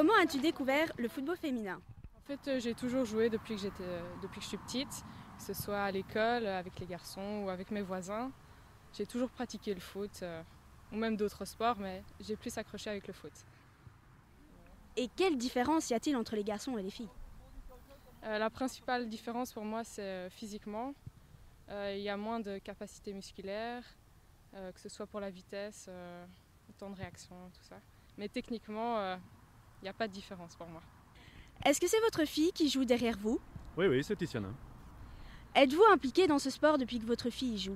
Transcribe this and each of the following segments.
Comment as-tu découvert le football féminin? En fait, j'ai toujours joué depuis que je suis petite, que ce soit à l'école, avec les garçons ou avec mes voisins. J'ai toujours pratiqué le foot, ou même d'autres sports, mais j'ai plus accroché avec le foot. Et quelle différence y a-t-il entre les garçons et les filles? La principale différence pour moi, c'est physiquement. Il y a moins de capacité musculaire, que ce soit pour la vitesse, le temps de réaction, tout ça. Mais techniquement, il n'y a pas de différence pour moi. Est-ce que c'est votre fille qui joue derrière vous? Oui, c'est Tiziana. Êtes-vous impliqué dans ce sport depuis que votre fille y joue?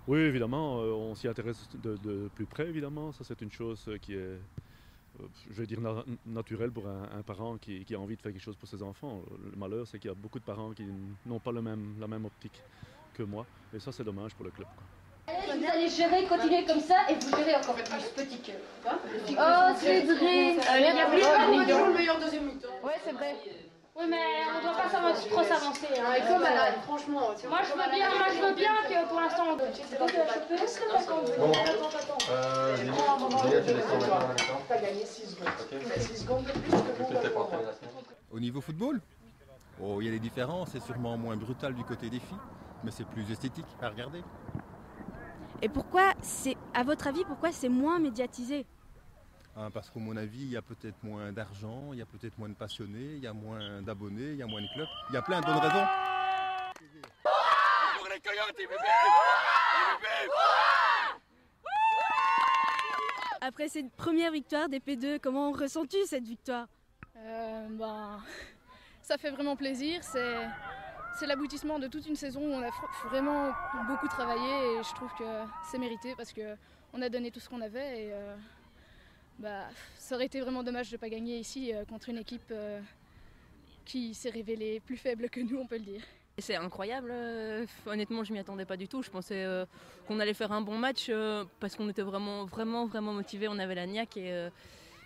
Oui, évidemment, on s'y intéresse de plus près, évidemment. Ça, c'est une chose qui est, je vais dire, naturelle pour un parent qui a envie de faire quelque chose pour ses enfants. Le malheur, c'est qu'il y a beaucoup de parents qui n'ont pas la même optique que moi. Et ça, c'est dommage pour le club, quoi. Vous allez gérer, continuer comme ça et vous gérez encore plus, petit cœur. Oh, Cédric! Il y a plus de le meilleur deuxième mi-temps. Ouais, c'est vrai. Oui, mais on ne doit pas trop s'avancer. Hein. Et comme elle a, franchement. Moi, je veux bien que pour l'instant, on donne. C'est bon, tu as chopé? T'as gagné 6 secondes. 6 secondes de plus que moi. Au niveau football, il y a des différences, c'est sûrement moins brutal du côté des filles, mais c'est plus esthétique à regarder. Et à votre avis, pourquoi c'est moins médiatisé? Parce qu'à mon avis, il y a peut-être moins d'argent, il y a peut-être moins de passionnés, il y a moins d'abonnés, il y a moins de clubs. Il y a plein de bonnes raisons. Pour les coyotes, bébé. Après cette première victoire des P2, comment ressens-tu cette victoire? Ça fait vraiment plaisir. C'est l'aboutissement de toute une saison où on a vraiment beaucoup travaillé et je trouve que c'est mérité parce qu'on a donné tout ce qu'on avait et ça aurait été vraiment dommage de ne pas gagner ici contre une équipe qui s'est révélée plus faible que nous, on peut le dire. C'est incroyable, honnêtement je m'y attendais pas du tout, je pensais qu'on allait faire un bon match parce qu'on était vraiment motivés, on avait la niaque et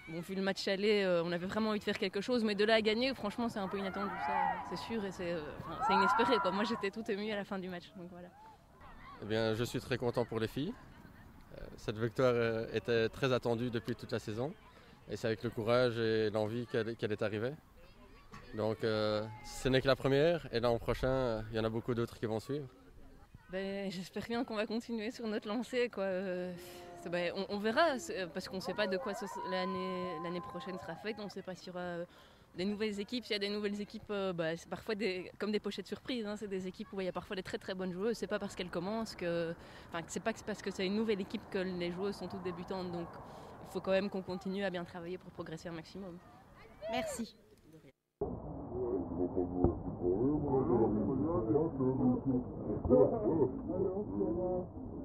vu le match aller, on avait vraiment envie de faire quelque chose, mais de là à gagner, franchement c'est un peu inattendu, ça c'est sûr, et c'est inespéré, quoi. Moi j'étais toute émue à la fin du match, donc voilà. Eh bien, je suis très content pour les filles. Cette victoire était très attendue depuis toute la saison, et c'est avec le courage et l'envie qu'elle est arrivée. Donc ce n'est que la première, et l'an prochain, il y en a beaucoup d'autres qui vont suivre. J'espère bien qu'on va continuer sur notre lancée, quoi. On verra, parce qu'on ne sait pas de quoi l'année prochaine sera faite, on ne sait pas s'il y aura des nouvelles équipes. S'il y a des nouvelles équipes, c'est parfois comme des pochettes surprises, hein. C'est des équipes où il y a parfois des très très bonnes joueuses, c'est pas parce qu'elles commencent c'est pas parce que c'est une nouvelle équipe que les joueuses sont toutes débutantes, donc il faut quand même qu'on continue à bien travailler pour progresser un maximum. Merci.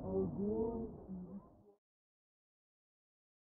Allô,